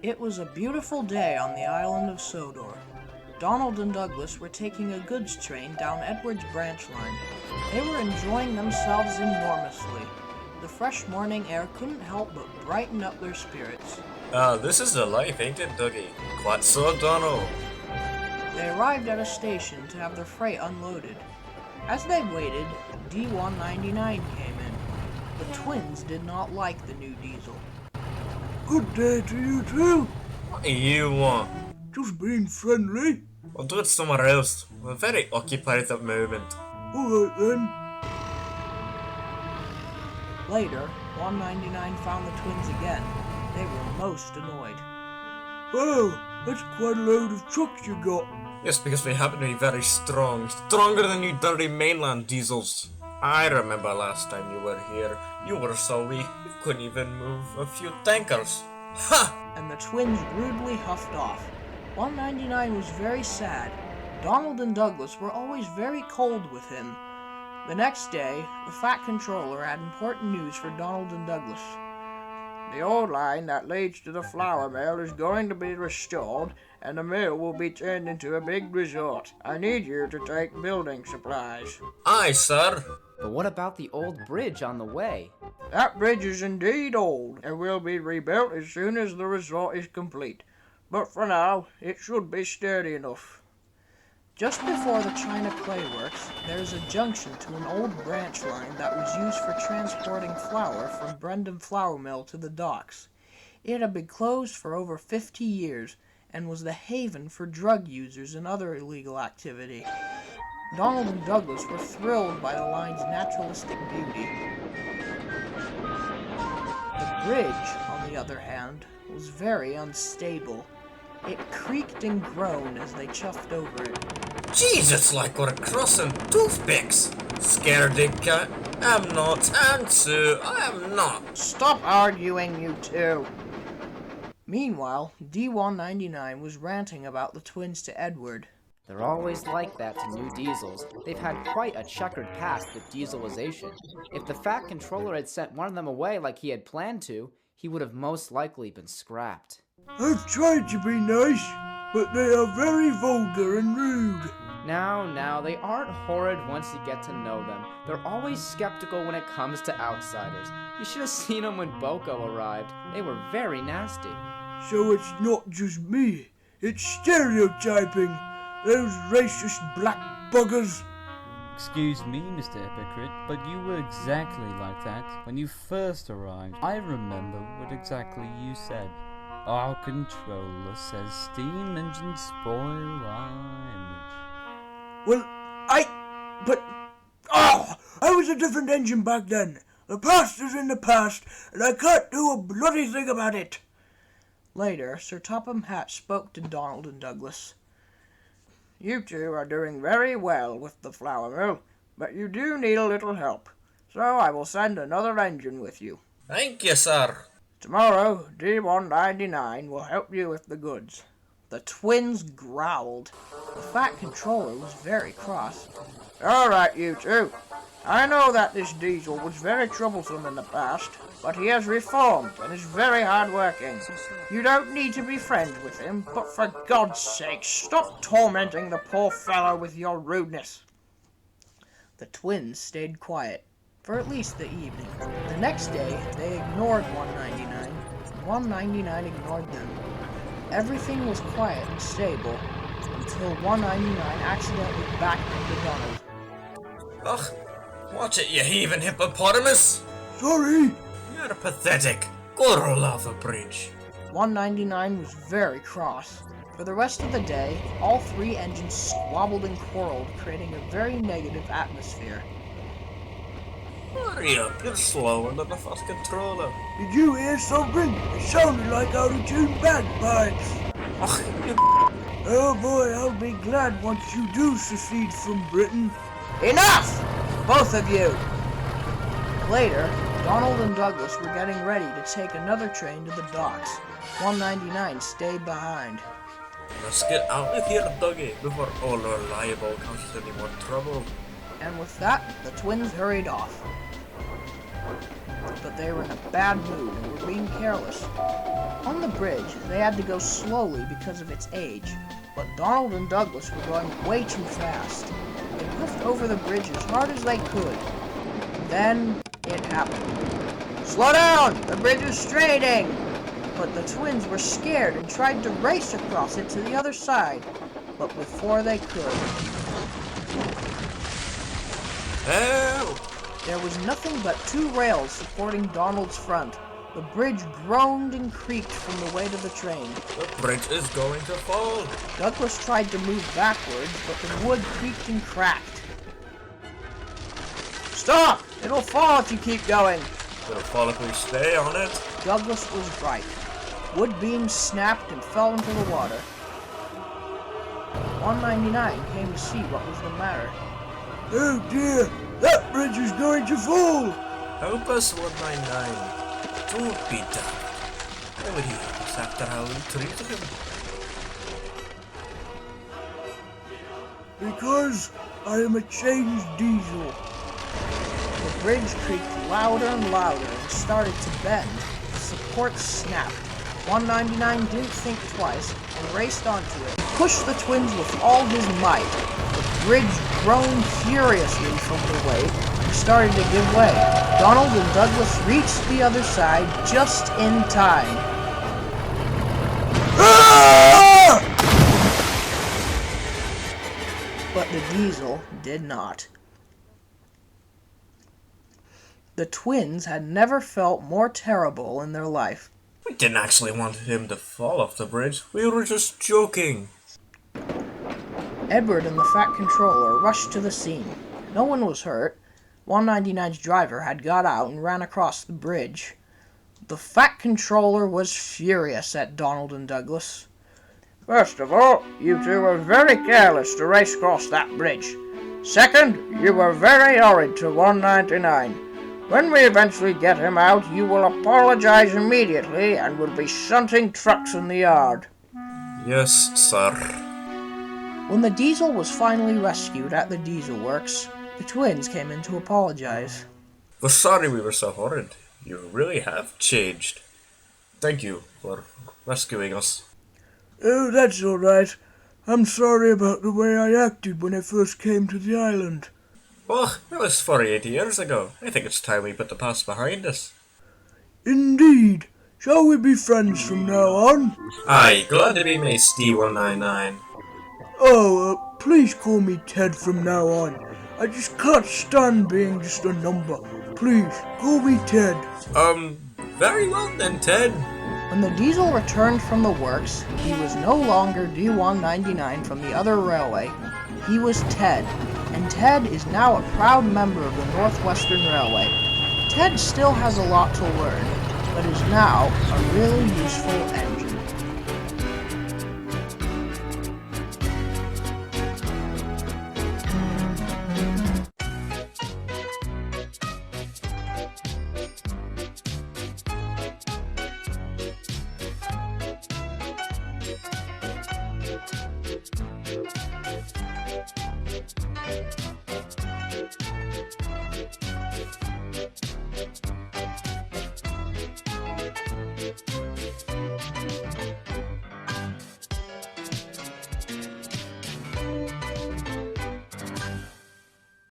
It was a beautiful day on the island of Sodor. Donald and Douglas were taking a goods train down Edward's branch line. They were enjoying themselves enormously. The fresh morning air couldn't help but brighten up their spirits. This is the life, ain't it, Dougie? Quite so, Donald. They arrived at a station to have their freight unloaded. As they waited, D-199 came in. The twins did not like the new diesel. Good day to you too. What do you want? Just being friendly. Well, do it somewhere else. We're very occupied at the moment. Alright then. Later, 199 found the twins again. They were most annoyed. Wow, that's quite a load of trucks you got. Yes, because we happen to be very strong. Stronger than you dirty mainland diesels. I remember last time you were here. You were so weak, you couldn't even move a few tankers. Ha! And the twins rudely huffed off. 199 was very sad. Donald and Douglas were always very cold with him. The next day, the Fat Controller had important news for Donald and Douglas. The old line that leads to the flour mill is going to be restored, and the mill will be turned into a big resort. I need you to take building supplies. Aye, sir. But what about the old bridge on the way? That bridge is indeed old, and will be rebuilt as soon as the resort is complete. But for now, it should be sturdy enough. Just before the China Clay Works, there is a junction to an old branch line that was used for transporting flour from Brendan Flour Mill to the docks. It had been closed for over 50 years and was the haven for drug users and other illegal activity. Donald and Douglas were thrilled by the line's naturalistic beauty. The bridge, on the other hand, was very unstable. It creaked and groaned as they chuffed over it. Jeez, it's like we're crossing toothpicks. Scaredy cat. I'm not, and Sue, I am not. Stop arguing, you two! Meanwhile, D-199 was ranting about the twins to Edward. They're always like that to new diesels. They've had quite a checkered past with dieselization. If the Fat Controller had sent one of them away like he had planned to, he would have most likely been scrapped. I've tried to be nice, but they are very vulgar and rude. Now, they aren't horrid once you get to know them. They're always skeptical when it comes to outsiders. You should have seen them when Boko arrived. They were very nasty. So it's not just me, it's stereotyping. Those racist black buggers. Excuse me, Mr. Hypocrite, but you were exactly like that when you first arrived. I remember what exactly you said. Our controller says steam engines spoil our image. Well, I was a different engine back then. The past is in the past, and I can't do a bloody thing about it. Later, Sir Topham Hatt spoke to Donald and Douglas. You two are doing very well with the flour mill, but you do need a little help, so I will send another engine with you. Thank you, sir. Tomorrow, D-199 will help you with the goods. The twins growled. The Fat Controller was very cross. All right, you two. I know that this diesel was very troublesome in the past, but he has reformed and is very hard-working. You don't need to be friends with him, but for God's sake, stop tormenting the poor fellow with your rudeness. The twins stayed quiet, for at least the evening. The next day, they ignored 199, and 199 ignored them. Everything was quiet and stable, until 199 accidentally backed into Donald. Ugh, watch it, you heaving hippopotamus. Sorry. You're pathetic. Gotta love a bridge. 199 was very cross. For the rest of the day, all three engines squabbled and quarreled, creating a very negative atmosphere. Hurry up, you're slower than a fast controller. Did you hear something? It sounded like out-of-tune bagpipes. Ach, you Oh boy, I'll be glad once you do secede from Britain. Enough! Both of you! Later, Donald and Douglas were getting ready to take another train to the docks. 199 stayed behind. Let's get out of here, Dougie, before all our liable causes any more trouble. And with that, the twins hurried off. But they were in a bad mood and were being careless. On the bridge, they had to go slowly because of its age, but Donald and Douglas were going way too fast. They pushed over the bridge as hard as they could. Then, it happened. Slow down! The bridge is straining! But the twins were scared and tried to race across it to the other side. But before they could, Help! there was nothing but two rails supporting Donald's front. The bridge groaned and creaked from the weight of the train. The bridge is going to fall. Douglas tried to move backwards, but the wood creaked and cracked. Stop! It'll fall if you keep going! It'll fall if we stay on it. Douglas was right. Wood beams snapped and fell into the water. 199 came to see what was the matter. Oh dear, that bridge is going to fall. Help us, 199. Don't be daft. Why would he help us after how we treated him? Because I am a changed diesel. The bridge creaked louder and louder and started to bend. The supports snapped. 199 didn't think twice and raced onto it. He pushed the twins with all his might. The bridge groaned furiously from the weight and started to give way. Donald and Douglas reached the other side just in time. Ah! But the diesel did not. The twins had never felt more terrible in their life. We didn't actually want him to fall off the bridge. We were just joking. Edward and the Fat Controller rushed to the scene. No one was hurt. 199's driver had got out and ran across the bridge. The Fat Controller was furious at Donald and Douglas. First of all, you two were very careless to race across that bridge. Second, you were very horrid to 199. When we eventually get him out, you will apologize immediately and will be shunting trucks in the yard. Yes, sir. When the diesel was finally rescued at the diesel works, the twins came in to apologize. We're sorry we were so horrid. You really have changed. Thank you for rescuing us. Oh, that's all right. I'm sorry about the way I acted when I first came to the island. Oh, that was 48 years ago. I think it's time we put the past behind us. Indeed. Shall we be friends from now on? Aye, glad to be mates, D199. Oh, please call me Ted from now on. I just can't stand being just a number. Please, call me Ted. Very well then, Ted. When the diesel returned from the works, he was no longer D199 from the other railway. He was Ted, and Ted is now a proud member of the Northwestern Railway. Ted still has a lot to learn, but is now a really useful engine.